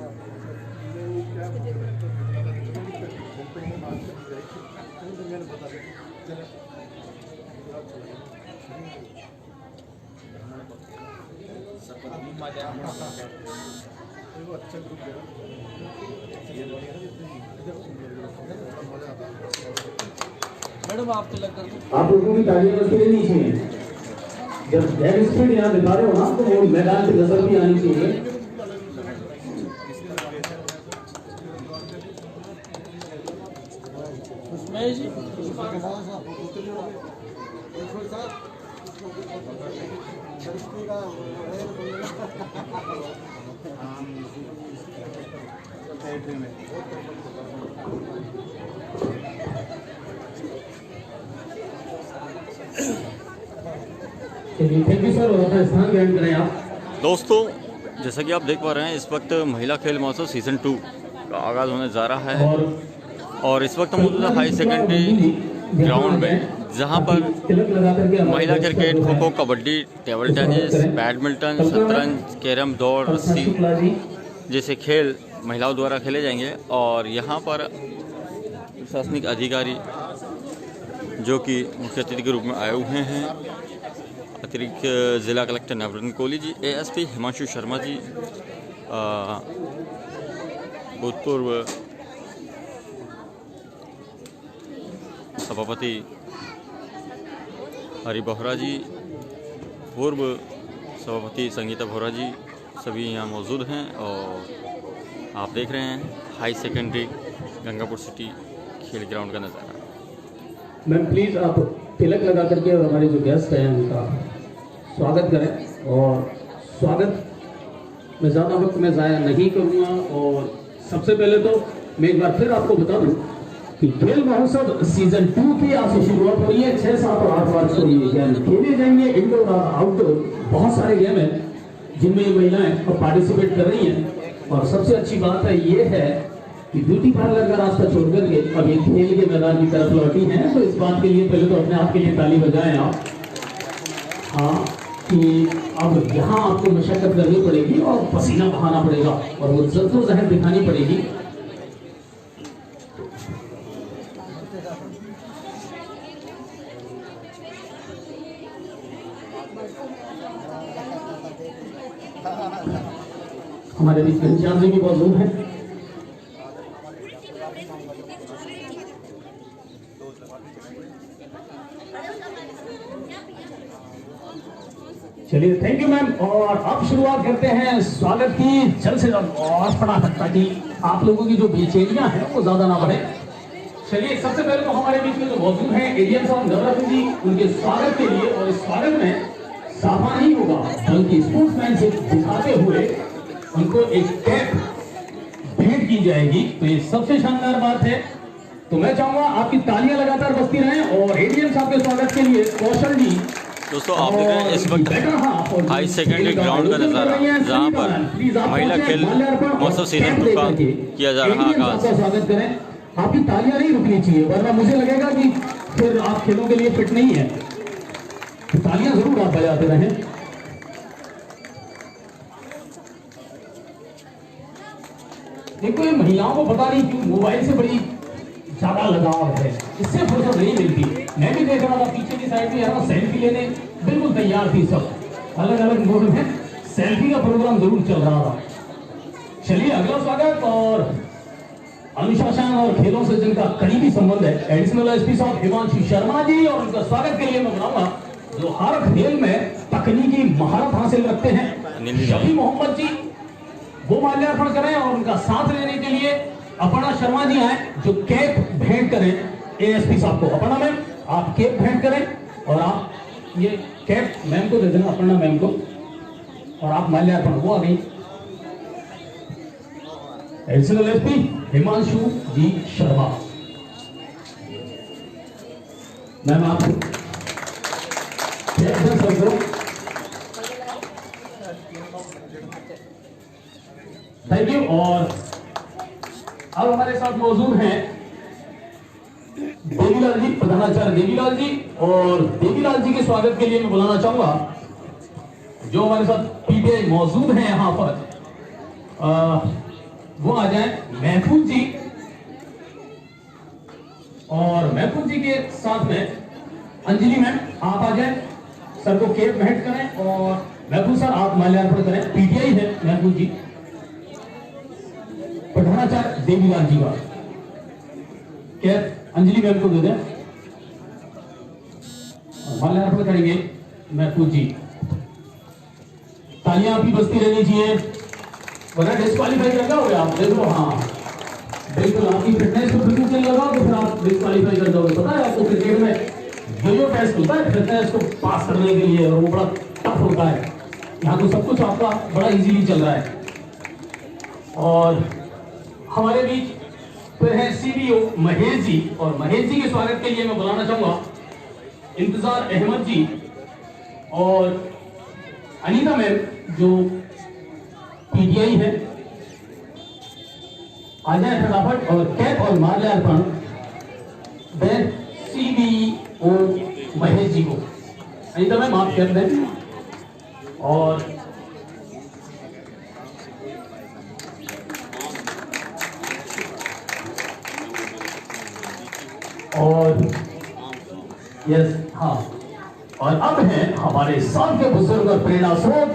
Madam आप तिलक कर दो। आप लोगों की तालियां बस के नीचे हैं। जब बैक स्पीड यहाँ दिखा रहे हो ना तो वो मैदान पे नजर भी आनी चाहिए। उसमें जी थैंक यू सर, और अपना स्थान ग्रहण करें आप। दोस्तों, जैसा कि आप देख पा रहे हैं, इस वक्त महिला खेल महोत्सव सीज़न 2 का आगाज़ होने जा रहा है और इस वक्त मौजूद है हाई सेकेंडरी ग्राउंड में, जहां पर महिला cricket, kho kho, kabaddi, table tennis, badminton, शतरंज, कैरम, दौड़, रस्सी जैसे खेल महिलाओं द्वारा खेले जाएंगे। और यहाँ पर प्रशासनिक अधिकारी जो कि मुख्य अतिथि के रूप में आए हुए हैं, अतिरिक्त जिला कलेक्टर नवरत्न कोहली जी, एएसपी हिमांशु शर्मा जी, भूतपूर्व सभापति हरि बोहरा जी, पूर्व सभापति संगीता बोहरा जी, सभी यहाँ मौजूद हैं। और आप देख रहे हैं हाई सेकेंडरी गंगापुर सिटी खेल ग्राउंड का नज़ारा। मैम प्लीज़ आप तिलक लगा करके हमारे जो गेस्ट हैं उनका स्वागत करें। और स्वागत में ज़्यादा वक्त मैं ज़ाया नहीं करूँगा। और सबसे पहले तो मैं एक बार फिर आपको बता दूँ कि खेल महोत्सव सीजन 2 की आज से शुरुआत हो रही है। 6, 7 और 8 मार्च को ये गेम खेले जाएंगे, इंडोर और आउटडोर। बहुत सारे गेम हैं जिनमें महिलाएं अब पार्टिसिपेट कर रही हैं। और सबसे अच्छी बात है ये है कि ब्यूटी पार्लर का रास्ता छोड़ करके अब ये खेल के मैदान की तरफ लौटी हैं। तो इस बात के लिए पहले तो अपने आप के लिए ताली बजाएं आप। हाँ, कि अब यहाँ आपको मशक्कत करनी पड़ेगी और पसीना बहाना पड़ेगा और वो जद्दोजहद दिखानी पड़ेगी। हमारे बीच घनश्याम जी भी मौजूद हैं। चलिए, थैंक यू मैम। और अब शुरुआत करते हैं स्वागत की। जल्द से जल्द और फटाफट, ताकि आप लोगों की जो बेचैनियां हैं वो ज्यादा ना बढ़े। चलिए, सबसे पहले तो हमारे बीच में जो मौजूद हैं एडीएम साहब नवरत्न जी, उनके स्वागत के लिए, और इस स्वागत में साफा नहीं होगा बल्कि स्पोर्ट्समैनशिप दिखाते हुए उनको एक कैप भेंट की जाएगी। तो ये सबसे शानदार बात है। तो मैं चाहूंगा आपकी तालियां लगातार बजती रहें। और एडीएम साहब के स्वागत के लिए कौशल जी। दोस्तों, आप देख रहे हैं इस वक्त हाई सेकेंडरी ग्राउंड का नज़ारा, जहां पर महिला खेल महोत्सव सीजन 2 का किया जा रहा आगाज। स्वागत करें। आपकी तालियां नहीं रुकनी चाहिए, वरना मुझे लगेगा कि फिर आप खेलों के लिए फिट नहीं है। तो तालियां जरूर आप बजाते रहें। देखो, ये महिलाओं को पता नहीं क्यों मोबाइल से बड़ी ज्यादा लगाव है, इससे फुर्सत नहीं मिलती। मैं भी देख रहा था पीछे की साइड में यार सेल्फी लेने बिल्कुल तैयार थी सब, अलग अलग मोड में सेल्फी का प्रोग्राम जरूर चल रहा था। चलिए, अगला स्वागत और अनुशासन और खेलों से जिनका करीबी संबंध है, एडिशनल एसपी साहब हिमांशु शर्मा जी। और उनका स्वागत के लिए मैं बनाऊंगा जो हर खेल में तकनीकी महारत हासिल रखते हैं, शफी मोहम्मद जी। वो माल्यार्पण करें और उनका साथ लेने के लिए अपर्णा शर्मा जी आए, जो कैप भेंट करें एएसपी साहब को। अपर्णा मैम, आप कैप भेंट करें और आप ये कैप मैम को दे देना, अपर्णा मैम को, और आप माल्यार्पण। वो आ गई एडिशनल एसपी हिमांशु जी शर्मा। मैम आप थैंक यू। और अब हमारे साथ मौजूद हैं देवीलाल जी, प्रधानाचार्य देवीलाल जी। और देवीलाल जी के स्वागत के लिए मैं बुलाना चाहूंगा जो हमारे साथ पीटीआई मौजूद हैं यहाँ पर, वो आ जाए महफूज जी, और महफूज जी के साथ में अंजलि मैम आप आ जाए, सर को केप भेंट करें और महफूज सर आप माल्यार्पण करें। पीटीआई है महफूज जी, प्रधानाचार्य देवीलाल जी का केप अंजलि मैम को दे दें, माल्यार्पण करेंगे महफूज जी। तालियां आपकी बजती रहनी चाहिए, वरना डिस्क्वालीफाई लगा हो गया आप देखो। हाँ बिल्कुल, आपकी फिटनेस को बिल्कुल नहीं लगा तो फिर आप डिस्क्वालीफाई कर दोगे। पता है आपको क्रिकेट में जो टेस्ट होता है फिटनेस को पास करने के लिए, और वो बड़ा टफ होता है। यहाँ तो सब कुछ आपका बड़ा इजीली चल रहा है। और हमारे बीच फिर है सीबीओ महेश जी, और महेश जी के स्वागत के लिए मैं बुलाना चाहूंगा इंतजार अहमद जी और अनीता मैम जो पीटीआई है, आ जाए फटाफट और कैप और माल्यार्पण दें सीबीओ महेश जी को। अनीता मैम आप कैप दें, और यस हाँ, और अब है हमारे साथ के बुजुर्ग और प्रेरणा स्रोत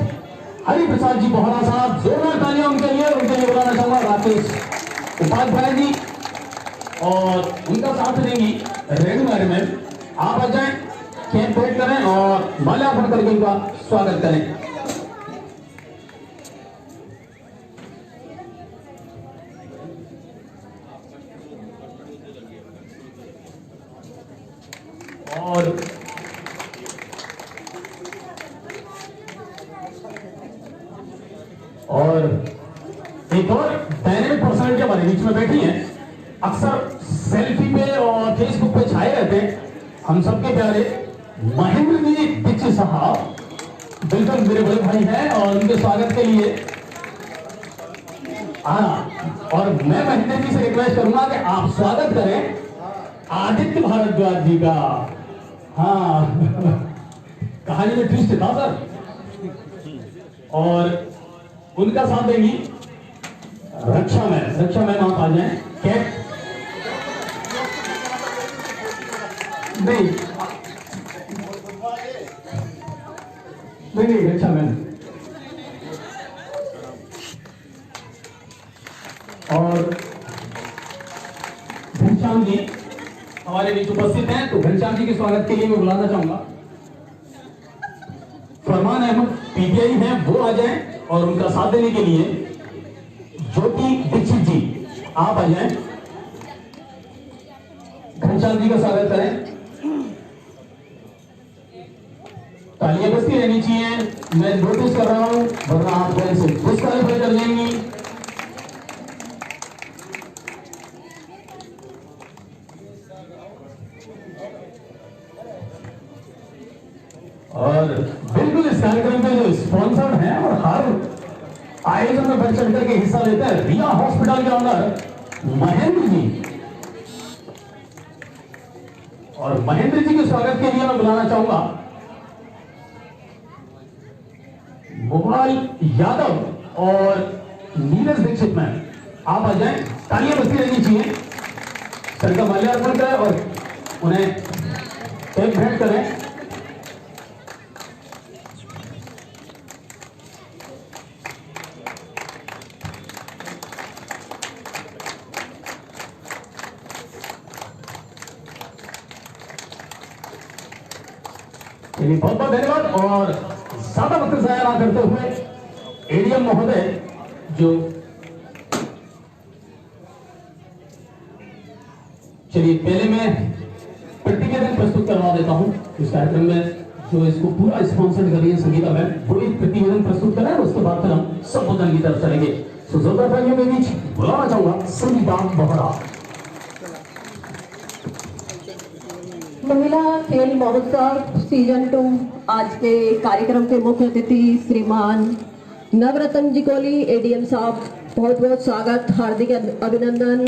हरि प्रसाद जी बोहरा साहब, जोरदार तालियां उनके लिए बुलाना चाहूंगा राकेश उपाध्याय जी, और उनका साथ देंगी रेणु मैम। आप आ जाएं, कैंप भेंट करें और माल्यार्पण करके उनका स्वागत करें। और एक और डायनेमिक पर्सनालिटी हमारे बीच में बैठी है, अक्सर सेल्फी पे और फेसबुक पे छाए रहते हैं, हम सबके प्यारे महेंद्र जी दीक्षित साहब, बिल्कुल मेरे बड़े भाई हैं, और उनके स्वागत के लिए और मैं महेंद्र जी से रिक्वेस्ट करूंगा कि आप स्वागत करें आदित्य भारद्वाज जी का। हाँ कहानी में ट्विस्ट था सर, और उनका साथ देंगी रक्षा मैम आप आ जाएं। कैप नहीं रक्षा मैम, और घनश्याम जी हमारे बीच उपस्थित हैं, तो घनश्याम जी के स्वागत के लिए मैं बुलाना चाहूंगा फरमान अहमद पीटीआई हैं, वो आ जाएं, और उनका साथ देने के लिए ज्योति दीक्षित जी आप आ जाएं। घनश्याम जी का स्वागत करें, तालियां बजती रहनी चाहिए। मैं नोटिस कर रहा हूं वरना आप से डिस्क्वालीफाई कर देंगी। और बिल्कुल इस कार्यक्रम में जो स्पॉन्सर हैं और हर आयोजन में बढ़ चढ़ करके हिस्सा लेते हैं, रिया हॉस्पिटल के ऑनर महेंद्र जी, और महेंद्र जी के स्वागत के लिए मैं बुलाना चाहूंगा मोबाइल यादव और नीरज दीक्षित मैम, आप आ जाएं, तालियां बजती रहनी चाहिए। सर का माल्यार्पण करें और उन्हें एक भेंट करें। बहुत बहुत धन्यवाद, और ज्यादा वक्त जाया ना करते हुए एडीएम महोदय जो चलिए पहले मैं प्रतिवेदन प्रस्तुत करवा देता हूं इस कार्यक्रम में, जो इसको पूरा स्पॉन्सर कर रही है संगीता मैम, वो एक प्रतिवेदन प्रस्तुत करें, उसके बाद फिर हम संबोधन की तरफ चलेंगे। जोरदार तालियों के बीच बुलाना चाहूंगा संगीता बोहरा। महिला खेल महोत्सव सीजन 2 आज के कार्यक्रम के मुख्य अतिथि श्रीमान नवरत्न जी कोहली एडीएम साहब, बहुत बहुत स्वागत, हार्दिक अभिनंदन।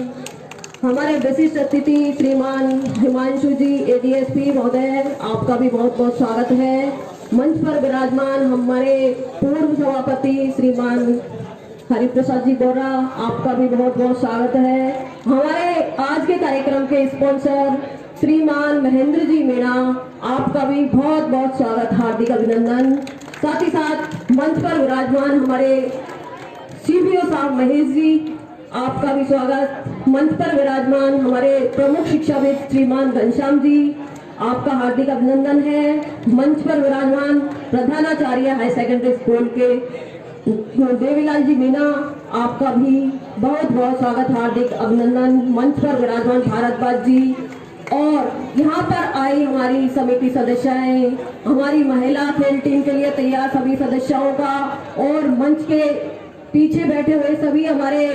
हमारे विशिष्ट अतिथि श्रीमान हिमांशु जी एडीएसपी महोदय, आपका भी बहुत बहुत स्वागत है। मंच पर विराजमान हमारे पूर्व सभापति श्रीमान हरिप्रसाद जी बोरा, आपका भी बहुत बहुत स्वागत है। हमारे आज के कार्यक्रम के स्पॉन्सर श्रीमान महेंद्र जी मीणा, आपका भी बहुत बहुत स्वागत, हार्दिक अभिनंदन। साथ ही साथ मंच पर विराजमान हमारे CBO साहब महेश जी, आपका भी स्वागत। मंच पर विराजमान हमारे प्रमुख शिक्षाविद श्रीमान घनश्याम जी, आपका हार्दिक अभिनंदन है। मंच पर विराजमान प्रधानाचार्य हाई सेकेंडरी स्कूल के देवीलाल जी मीना, आपका भी बहुत बहुत स्वागत, हार्दिक अभिनंदन। मंच पर विराजमान भारद्वाज जी और यहाँ पर आई हमारी समिति सदस्याएं, हमारी महिला खेल टीम के लिए तैयार सभी सदस्यों का, और मंच के पीछे बैठे हुए सभी हमारे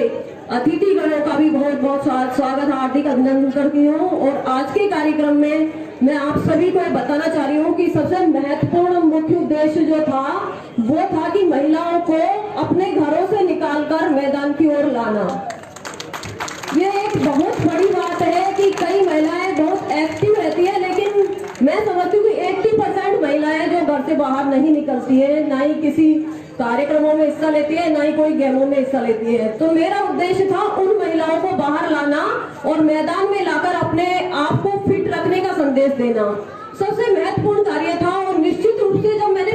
अतिथिगणों का भी बहुत बहुत स्वागत, हार्दिक अभिनंदन करती हूँ। और आज के कार्यक्रम में मैं आप सभी को बताना चाह रही हूँ कि सबसे महत्वपूर्ण मुख्य उद्देश्य जो था वो था कि महिलाओं को अपने घरों से निकालकर मैदान की ओर लाना। ये एक बहुत बड़ी बात है कि कई महिलाएं बहुत एक्टिव रहती है, लेकिन मैं समझती हूँ कि 80% महिलाएं जो घर से बाहर नहीं निकलती है, ना ही किसी कार्यक्रमों में हिस्सा लेती है, ना ही कोई गेमों में हिस्सा लेती है। तो मेरा उद्देश्य था उन महिलाओं को बाहर लाना और मैदान में लाकर अपने आप को फिट रखने का संदेश देना, सबसे महत्वपूर्ण कार्य था। और निश्चित रूप से जब मैंने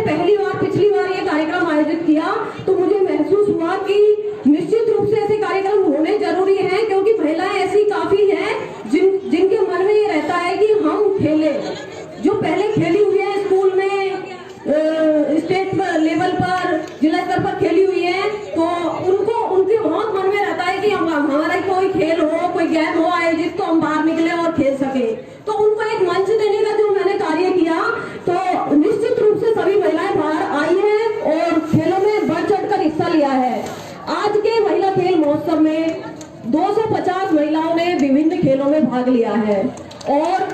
पिछली बार ये कार्यक्रम आयोजित किया तो मुझे महसूस हुआ कि निश्चित रूप से ऐसे कार्यक्रम होने जरूरी हैं, क्योंकि महिलाएं ऐसी काफी हैं जिनके मन में ये रहता है कि हम खेलें, जो पहले खेली हुई है स्कूल में, स्टेट लेवल पर, जिला स्तर पर खेली हुई है, तो उनके बहुत मन में रहता है कि हमारा कोई खेल हो, कोई गेम हो आयोजित, तो हम बाहर निकले और खेल सके। तो उनको एक मंच देने का जो मैंने कार्य किया, तो निश्चित रूप से सभी महिलाएं बाहर आई हैं और खेलों में बढ़ चढ़कर हिस्सा लिया है। आज के महिला खेल महोत्सव में 250 महिलाओं ने विभिन्न खेलों में भाग लिया है, और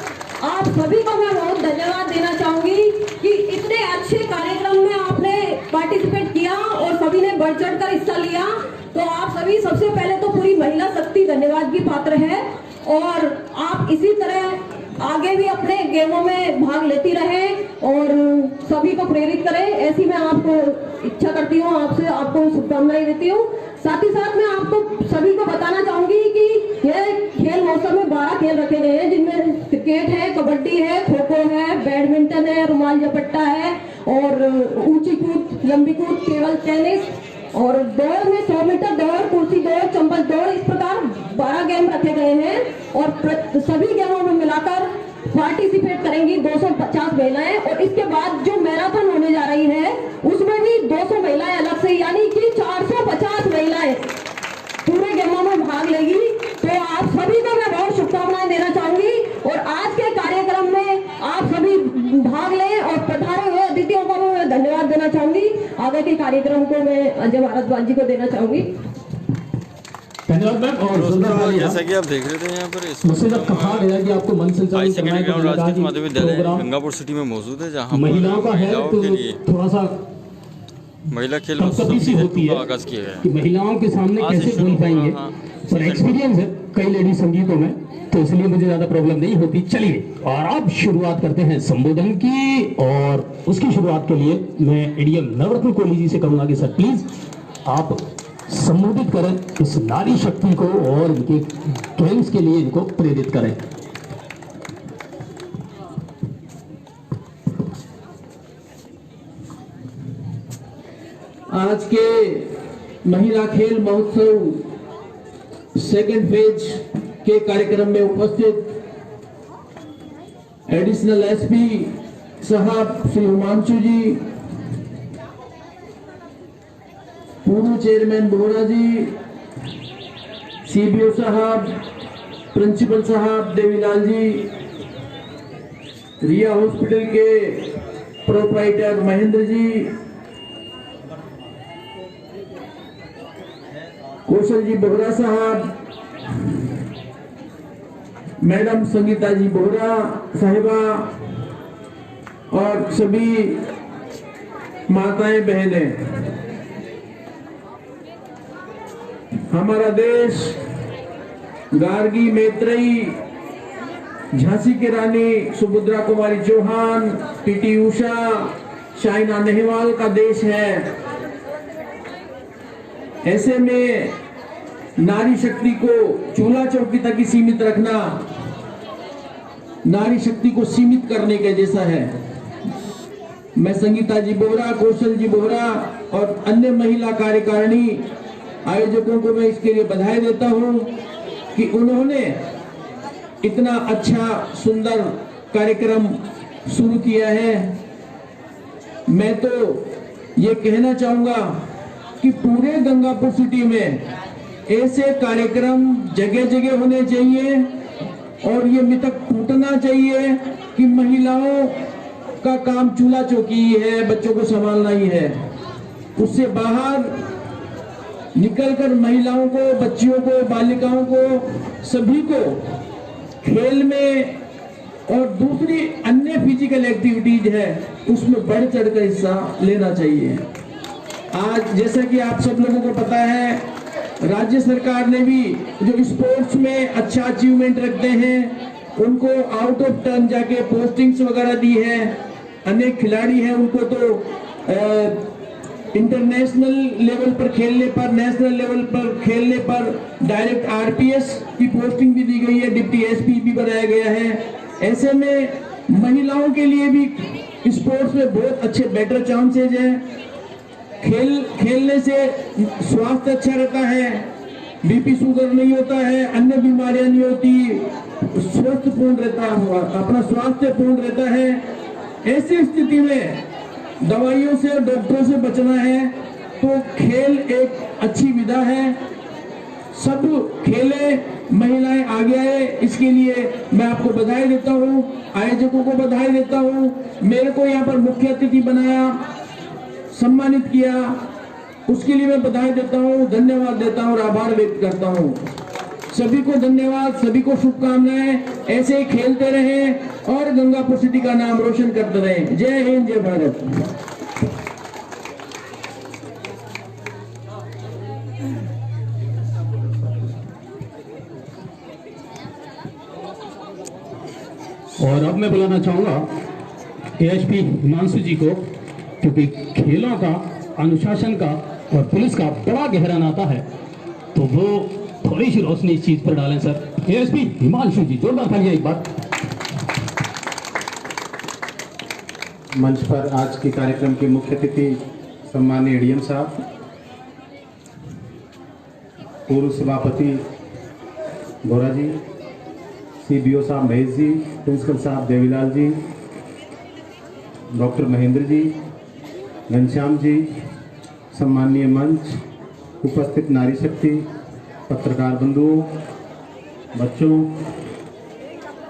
आप सभी को मैं बहुत धन्यवाद देना चाहूंगी कि इतने अच्छे कार्यक्रम में आपने पार्टिसिपेट किया और सभी ने बढ़ चढ़कर हिस्सा लिया। तो आप सभी सबसे पहले तो पूरी महिला शक्ति धन्यवाद की पात्र है, और आप इसी तरह आगे भी अपने गेमों में भाग लेती रहे और सभी को प्रेरित करें, ऐसी मैं आपको इच्छा करती हूँ, आपको शुभकामनाएं देती हूँ। साथ ही साथ मैं आपको सभी को बताना चाहूंगी कि यह खेल महोत्सव में 12 खेल रखे गए हैं, जिनमें क्रिकेट है, कबड्डी है, खो खो है, बैडमिंटन है, रुमाल झपट्टा है, और ऊंची कूद, लंबी कूद, टेबल टेनिस, और दौड़ में 100 मीटर दौड़, कुर्सी दौड़, चंबल दौड़, इस प्रकार 12 गेम रखे गए हैं। और सभी गेमों में मिलाकर पार्टिसिपेट करेंगी 250 महिलाएं, और इसके बाद जो मैराथन होने जा रही है उसमें भी 200 महिलाएं अलग से, यानी कि 450 महिलाएं पूरे गेमों में भाग लेगी। तो आप सभी को मैं बहुत शुभकामनाएं देना चाहूंगी, और आज के कार्यक्रम में आप सभी भाग लें, और पधारे हुए अतिथियों को मैं धन्यवाद देना चाहूंगी। आगे के कार्यक्रम को मैं अजय भारद्वाज जी को देना चाहूंगी। धन्यवाद मैम। और जैसा कि आप देख रहे थे यहाँ पर मुझसे जब कहा गया कि आपको मंच संचालन हाई सेकेंडरी ग्राउंड राजकीय माध्यमिक विद्यालय गंगापुर सिटी में मौजूद है, जहाँ महिलाओं का है, तो थोड़ा सा महिला खेल होती है आगाज किया गया कि महिलाओं के सामने कैसे बोल पाएंगे, पर एक्सपीरियंस है कई लेडी संगीतों में, तो इसलिए मुझे ज्यादा प्रॉब्लम नहीं होती। चलिए, और अब शुरुआत करते हैं संबोधन की, और उसकी शुरुआत के लिए मैं एडीएम नवरत्न कोहली जी से कहूंगा कि सर प्लीज आप संबोधित करें इस नारी शक्ति को और इनके गेम्स के लिए इनको प्रेरित करें। आज के महिला खेल महोत्सव सेकेंड फेज के कार्यक्रम में उपस्थित एडिशनल एसपी साहब श्री हिमांशु जी, पूर्व चेयरमैन बोहरा जी, CBO साहब, प्रिंसिपल साहब देवीलाल जी, रिया हॉस्पिटल के प्रोप्राइटर महेंद्र जी, कौशल जी बोहरा साहब, मैडम संगीता जी बोहरा साहिबा, और सभी माताएं बहनें। हमारा देश गार्गी मैत्रेयी, झांसी की रानी सुभद्रा कुमारी चौहान, PT उषा, साइना नेहवाल का देश है। ऐसे में नारी शक्ति को चूल्हा चौकी तक ही सीमित रखना नारी शक्ति को सीमित करने के जैसा है। मैं संगीता जी बोहरा, कौशल जी बोहरा और अन्य महिला कार्यकारिणी आयोजकों को मैं इसके लिए बधाई देता हूं कि उन्होंने इतना अच्छा सुंदर कार्यक्रम शुरू किया है। मैं तो ये कहना चाहूंगा कि पूरे गंगापुर सिटी में ऐसे कार्यक्रम जगह जगह होने चाहिए और ये मिथक टूटना चाहिए कि महिलाओं का काम चूल्हा चौकी ही है, बच्चों को संभालना ही है। उससे बाहर निकलकर महिलाओं को, बच्चियों को, बालिकाओं को, सभी को खेल में और दूसरी अन्य फिजिकल एक्टिविटीज है उसमें बढ़ चढ़कर हिस्सा लेना चाहिए। आज जैसा कि आप सब लोगों को पता है, राज्य सरकार ने भी जो स्पोर्ट्स में अच्छा अचीवमेंट रखते हैं उनको आउट ऑफ टर्न जाके पोस्टिंग्स वगैरह दी है। अनेक खिलाड़ी हैं उनको तो इंटरनेशनल लेवल पर खेलने पर, नेशनल लेवल पर खेलने पर डायरेक्ट आरपीएस की पोस्टिंग भी दी गई है, डिप्टी एसपी भी बनाया गया है। ऐसे में महिलाओं के लिए भी स्पोर्ट्स में बहुत अच्छे बेटर चांसेज हैं। खेलने से स्वास्थ्य अच्छा रहता है, बीपी शुगर नहीं होता है, अन्य बीमारियां नहीं होती, स्वस्थ पूर्ण रहता है, अपना स्वास्थ्य पूर्ण रहता है। ऐसी स्थिति में दवाइयों से और डॉक्टरों से बचना है तो खेल एक अच्छी विधा है। सब खेले, महिलाएं आगे आए, इसके लिए मैं आपको बधाई देता हूं, आयोजकों को बधाई देता हूं। मेरे को यहाँ पर मुख्य अतिथि बनाया, सम्मानित किया, उसके लिए मैं बधाई देता हूं, धन्यवाद देता हूं और आभार व्यक्त करता हूं। सभी को धन्यवाद, सभी को शुभकामनाएं। ऐसे ही खेलते रहें और गंगापुर सिटी का नाम रोशन करते रहें। जय हिंद, जय भारत। और अब मैं बुलाना चाहूंगा एएसपी हिमांशु जी को, क्योंकि खेलों का, अनुशासन का और पुलिस का बड़ा गहरा नाता है, तो वो थोड़ी सी रोशनी इस चीज पर डालें। सर एएसपी हिमांशु जी, जोरदार तालियां एक बार। मंच पर आज के कार्यक्रम के मुख्य अतिथि सम्माननीय एडीएम साहब, पूर्व सभापति बोरा जी, सीबीओ साहब महेश जी, प्रिंसिपल साहब देवीलाल जी, डॉक्टर महेंद्र जी, घनश्याम जी, सम्माननीय मंच, उपस्थित नारी शक्ति, पत्रकार बंधुओं, बच्चों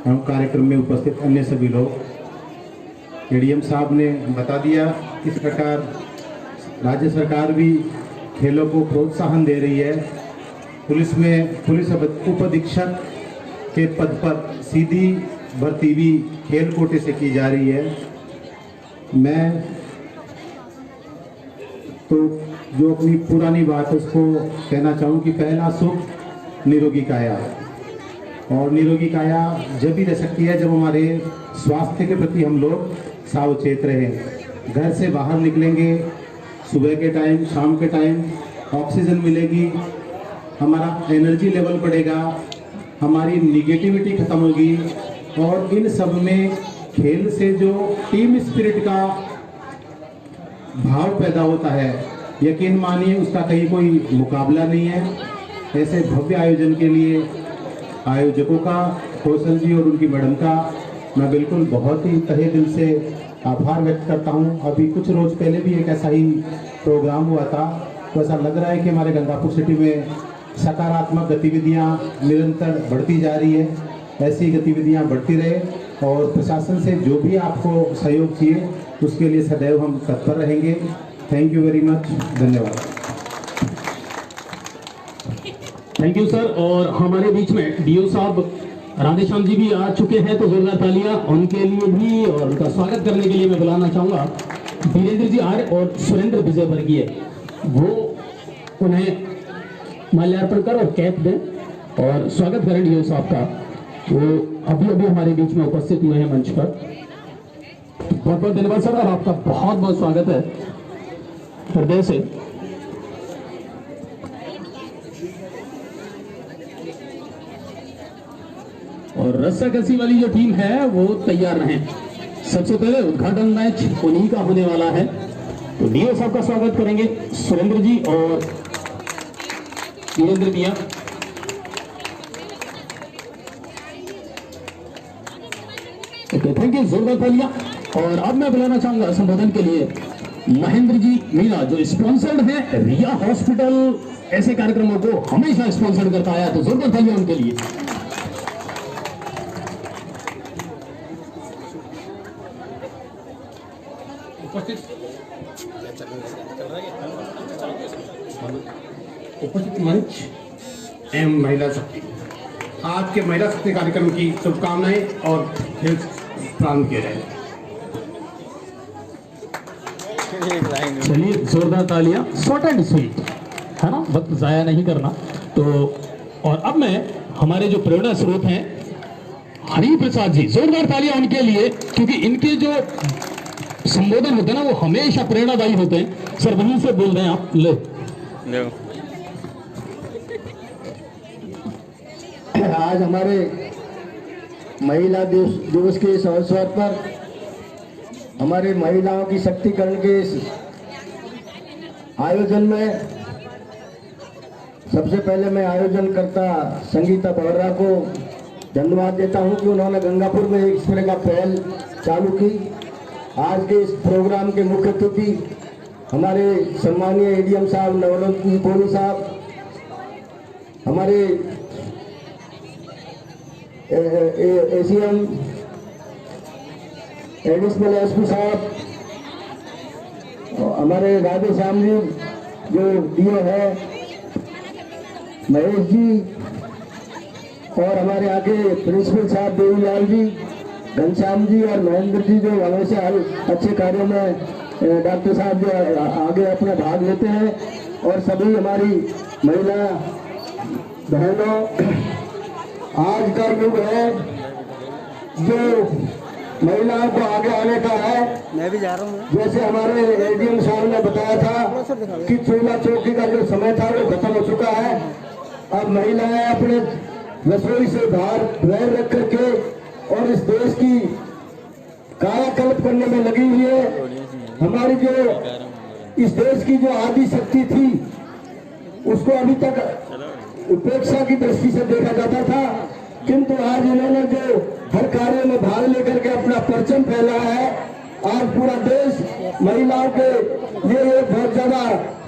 एवं कार्यक्रम में उपस्थित अन्य सभी लोग। एडीएम साहब ने बता दिया किस प्रकार राज्य सरकार भी खेलों को प्रोत्साहन दे रही है। पुलिस में पुलिस उप अधीक्षक के पद पर सीधी भर्ती भी खेल कोटे से की जा रही है। मैं तो जो अपनी पुरानी बात है उसको कहना चाहूँ कि पहला सुख निरोगी काया, और निरोगी काया जब भी रह सकती है जब हमारे स्वास्थ्य के प्रति हम लोग सावचेत रहें। घर से बाहर निकलेंगे, सुबह के टाइम, शाम के टाइम ऑक्सीजन मिलेगी, हमारा एनर्जी लेवल बढ़ेगा, हमारी निगेटिविटी खत्म होगी, और इन सब में खेल से जो टीम स्पिरिट का भाव पैदा होता है, यकीन मानिए उसका कहीं कोई मुकाबला नहीं है। ऐसे भव्य आयोजन के लिए आयोजकों का, कौशल जी और उनकी मैडम का मैं बिल्कुल बहुत ही तहे दिल से आभार व्यक्त करता हूं। अभी कुछ रोज पहले भी एक ऐसा ही प्रोग्राम हुआ था, तो ऐसा लग रहा है कि हमारे गंगापुर सिटी में सकारात्मक गतिविधियां निरंतर बढ़ती जा रही है। ऐसी गतिविधियां बढ़ती रहे और प्रशासन से जो भी आपको सहयोग चाहिए उसके लिए सदैव हम तत्पर रहेंगे। थैंक यू वेरी मच, धन्यवाद। Thank you sir. और हमारे बीच में डीओ साहब राधेश्याम जी भी आ चुके हैं, तो जोरदार तालियां उनके लिए भी और उनका स्वागत करने के लिए मैं बुलाना चाहूँगा वीरेंद्र जी आर्य और सुरेंद्र विजय वर्गीय, वो उन्हें माल्यार्पण कर और कैप दें और स्वागत करें डीओ साहब का। वो अभी अभी हमारे बीच में उपस्थित हुए हैं मंच पर। बहुत बहुत धन्यवाद सर, और आपका बहुत बहुत स्वागत है हृदय से। और रस्साकसी वाली जो टीम है वो तैयार रहें। सबसे पहले उद्घाटन मैच उन्हीं का होने वाला है, तो डीओ साहब का स्वागत करेंगे सुरेंद्र जी और वीरेंद्र मियां। ओके, थैंक यू, जोरदार तालियां। और अब मैं बुलाना चाहूंगा संबोधन के लिए महेंद्र जी मीणा, जो स्पॉन्सर्ड है रिया हॉस्पिटल, ऐसे कार्यक्रमों को हमेशा स्पॉन्सर करता आया, तो जोरदार तालियां उनके लिए। उपस्थित मंच एवं महिला शक्ति, आज के महिला शक्ति कार्यक्रम की शुभकामनाएं और खेल प्रारंभ किए जाए। चलिए, जोरदार तालियां, शॉर्ट एंड स्वीट, है ना, वक्त जाया नहीं करना। तो और अब मैं हमारे जो प्रेरणा स्रोत हैं हरि प्रसाद जी, जोरदार तालियां उनके लिए, क्योंकि इनके जो संबोधन होते हैं ना वो हमेशा प्रेरणादायी होते हैं। सर वहीं से बोल रहे हैं आप, ले आज हमारे महिला दिवस के इस अवसर पर हमारे महिलाओं की शक्तिकरण के इस आयोजन में सबसे पहले मैं आयोजनकर्ता संगीता बोहरा को धन्यवाद देता हूं कि उन्होंने गंगापुर में इस तरह का पहल चालू की। आज के इस प्रोग्राम के मुख्य अतिथि हमारे सम्मानीय एडीएम साहब नवरत्न जिकोली साहब, हमारे एसीएम एडिशनल एसपी साहब, हमारे राधे श्याम जी जो डीओ है, महेश जी, और हमारे आगे प्रिंसिपल साहब देवीलाल जी, घनश्याम जी और महेंद्र जी, जो हमेशा हर अच्छे कार्यों में डॉक्टर साहब जो आगे अपना भाग लेते हैं, और सभी हमारी महिला बहनों, आज का युग है जो महिलाओं को आगे आने का है। मैं भी जा रहा हूँ। जैसे हमारे एडीएम साहब ने बताया था कि चूल्हा चौकी का जो समय था वो खत्म हो चुका है। अब महिलाएं अपने रसोई से बाहर पैर रख करके और इस देश की कायाकल्प करने में लगी हुई है। हमारी जो इस देश की जो आदि शक्ति थी उसको अभी तक उपेक्षा की दृष्टि से देखा जाता था, किंतु आज इन्होंने जो हर कार्य में भाग लेकर के अपना परचम फैलाया है, आज पूरा देश महिलाओं के लिए बहुत ज्यादा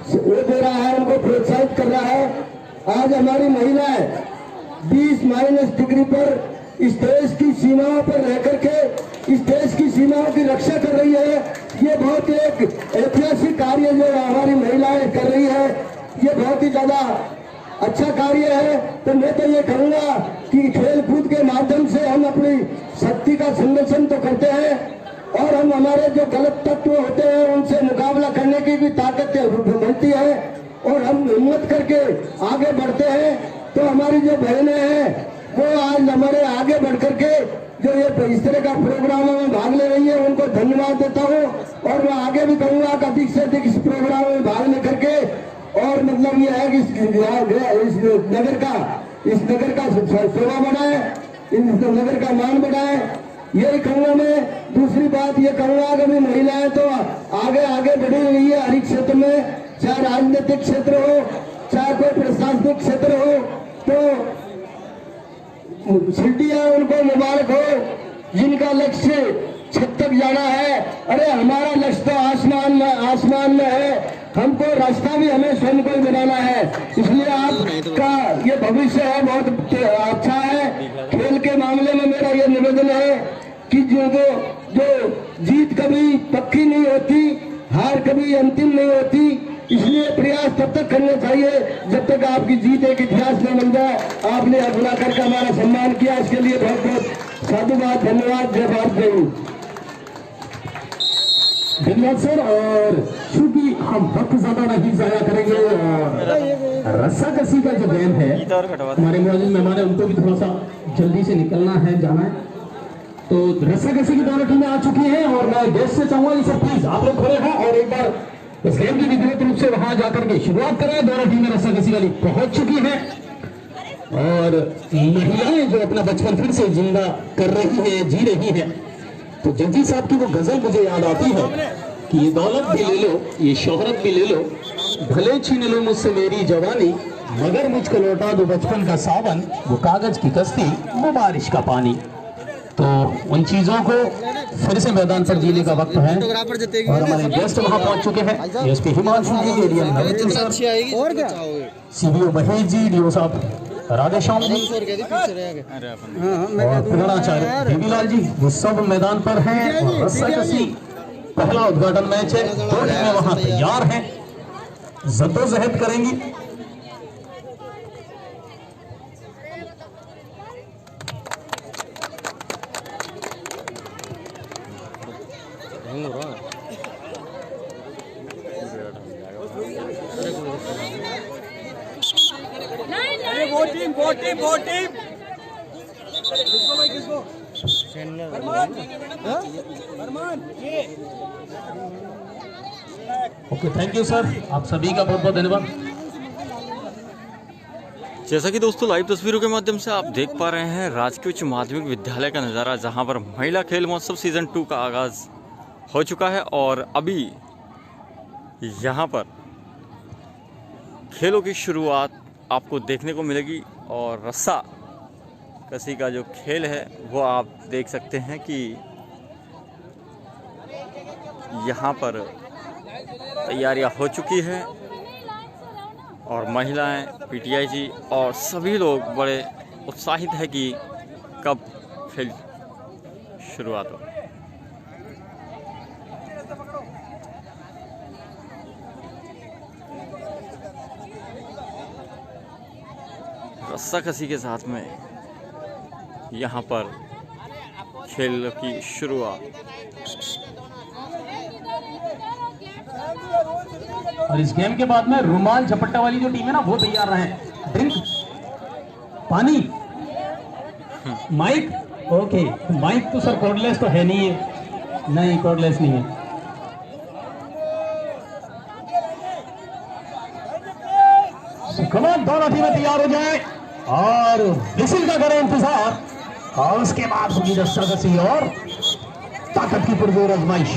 वो दे रहा है, उनको प्रोत्साहित कर रहा है। आज हमारी महिलाएं 20 डिग्री पर इस देश की सीमाओं पर रह करके इस देश की सीमाओं की रक्षा कर रही है। ये बहुत एक ऐतिहासिक कार्य जो हमारी महिलाएं कर रही है, ये बहुत ही ज्यादा अच्छा कार्य है। तो मैं तो ये कहूंगा कि खेल कूद के माध्यम से हम अपनी शक्ति का संरक्षण तो करते हैं और हम हमारे जो गलत तत्व होते हैं उनसे मुकाबला करने की भी ताकत मिलती है और हम हिम्मत करके आगे बढ़ते हैं। तो हमारी जो बहनें हैं वो आज हमारे आगे बढ़ करके जो ये इस तरह का प्रोग्रामों में भाग ले रही है, उनको धन्यवाद देता हूँ। और मैं आगे भी कहूँगा कि अधिक से अधिक इस प्रोग्राम में भाग लेकर के, और मतलब ये है कि इस नगर का शोभा बढ़ाए, इस नगर का मान बढ़ाए, यही कहूँगा मैं। दूसरी बात ये कहूँगा कि महिलाएं तो आगे आगे बढ़ी हुई है हर एक क्षेत्र में, चाहे राजनीतिक क्षेत्र हो, चाहे कोई प्रशासनिक क्षेत्र हो। तो सिटियां उनको मुबारक हो जिनका लक्ष्य छत तक जाना है। अरे हमारा लक्ष्य तो आसमान में है, हमको रास्ता भी हमें स्वयं को बनाना है। इसलिए आपका ये भविष्य है बहुत अच्छा है। खेल के मामले में मेरा ये निवेदन है कि जो जीत कभी पक्की नहीं होती, हार कभी अंतिम नहीं होती, इसलिए प्रयास तब तक करने चाहिए जब तक आपकी जीत एक इतिहास में बन जाए। आपने बुला करके हमारा सम्मान किया, इसके लिए बहुत बहुत साधुवाद, धन्यवाद। जय भारत, जय हिंद। धन्यवाद सर। और चूंकि हम वक्त ज्यादा नहीं जाया करेंगे और रस्साकसी का जो गेम है, हमारे मौजूद मेहमान है उनको भी थोड़ा सा जल्दी से निकलना है, जाना है, तो रस्साकसी की दोनों टीमें आ चुकी हैं और मैं गेस्ट से चाहूंगा कि सर प्लीज आप लोग खड़े हैं और एक बार इस गेम की विधिवत रूप से वहां जाकर के शुरुआत कराए। दोनों टीमें रस्साकसी वाली पहुंच चुकी हैं और महिलाएं जो अपना बचपन फिर से जिंदा कर रही है, जी रही है। तो जजी साहब की वो गजल मुझे याद आती है कि ये दौलत भी ले लो, ये शोहरत भी ले लो, भले छीन लो मुझसे मेरी जवानी, मगर मुझको लौटा दो बचपन का सावन, वो कागज की कश्ती, वो बारिश का पानी। तो उन चीजों को फिर से मैदान पर जीने का वक्त है और हमारे गेस्ट वहां पहुंच चुके हैं। SP Himanshu ji, ADM Navratna sir, CBO Mahesh ji, DO साहब राधेश्याम जी और प्रधानाचार्य देवीलाल जी, वो सब मैदान पर हैं। और रस्साकसी पहला उद्घाटन मैच है, दो टीमें वहां तैयार हैं, जद्दोजहद करेंगी। ओके, थैंक यू सर, आप सभी का बहुत बहुत धन्यवाद। जैसा कि दोस्तों लाइव तस्वीरों के माध्यम से आप देख पा रहे हैं राजकीय उच्च माध्यमिक विद्यालय का नज़ारा, जहां पर महिला खेल महोत्सव सीजन 2 का आगाज हो चुका है और अभी यहां पर खेलों की शुरुआत आपको देखने को मिलेगी। और रस्सा कसी का जो खेल है वो आप देख सकते हैं कि यहाँ पर तैयारियां हो चुकी है और महिलाएं, पीटीआई जी और सभी लोग बड़े उत्साहित है कि कब खेल शुरुआत हो। रस्साकसी के साथ में यहाँ पर खेल की शुरुआत। और इस गेम के बाद में रुमाल झपट्टा वाली जो टीम है ना, वो तैयार रहे। ड्रिंक, पानी, माइक। ओके, माइक तो सर कॉर्डलेस तो है नहीं है, नहीं कॉर्डलेस नहीं है। कमान दोनों टीमें तैयार हो जाए और विसिल का करें इंतजार और उसके बाद होगी रस्साकसी और ताकत की पुरजोर आजमाइश।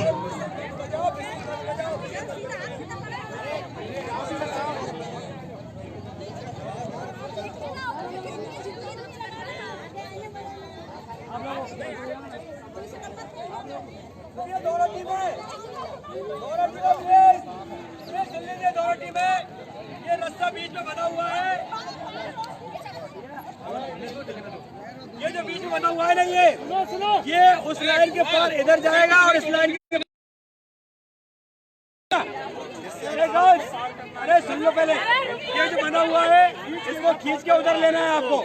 ये रास्ता बीच में बना हुआ है, ये जो बीच में बना हुआ है ना, ये उस लाइन के पार इधर जाएगा और इस लाइन के अरे सुन लो पहले, ये जो बना हुआ है इसको खींच के उधर लेना है आपको।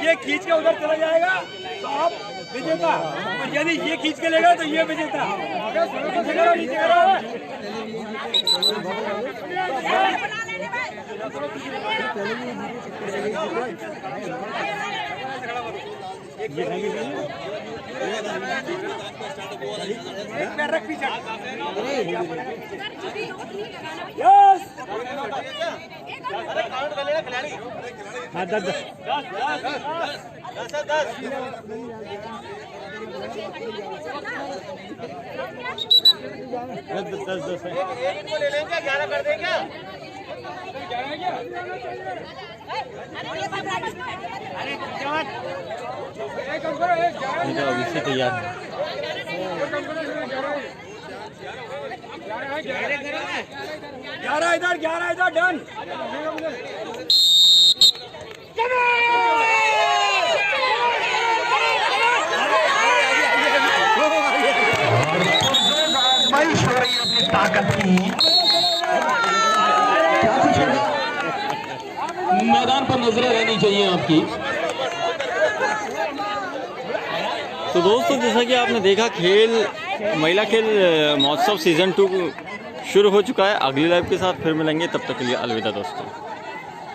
ये खींच के उधर चला जाएगा तो आप विजेता, और यदि ये खींच के लेगा तो ये विजेता। अभी से तैयार है। 11 इधर डन। आजमाइश हो रही है अपनी ताकत की। क्या कुछ होगा? मैदान पर नजरें रहनी चाहिए आपकी। तो दोस्तों जैसा कि आपने देखा महिला खेल महोत्सव सीजन 2 शुरू हो चुका है। अगली लाइव के साथ फिर मिलेंगे, तब तक के लिए अलविदा दोस्तों।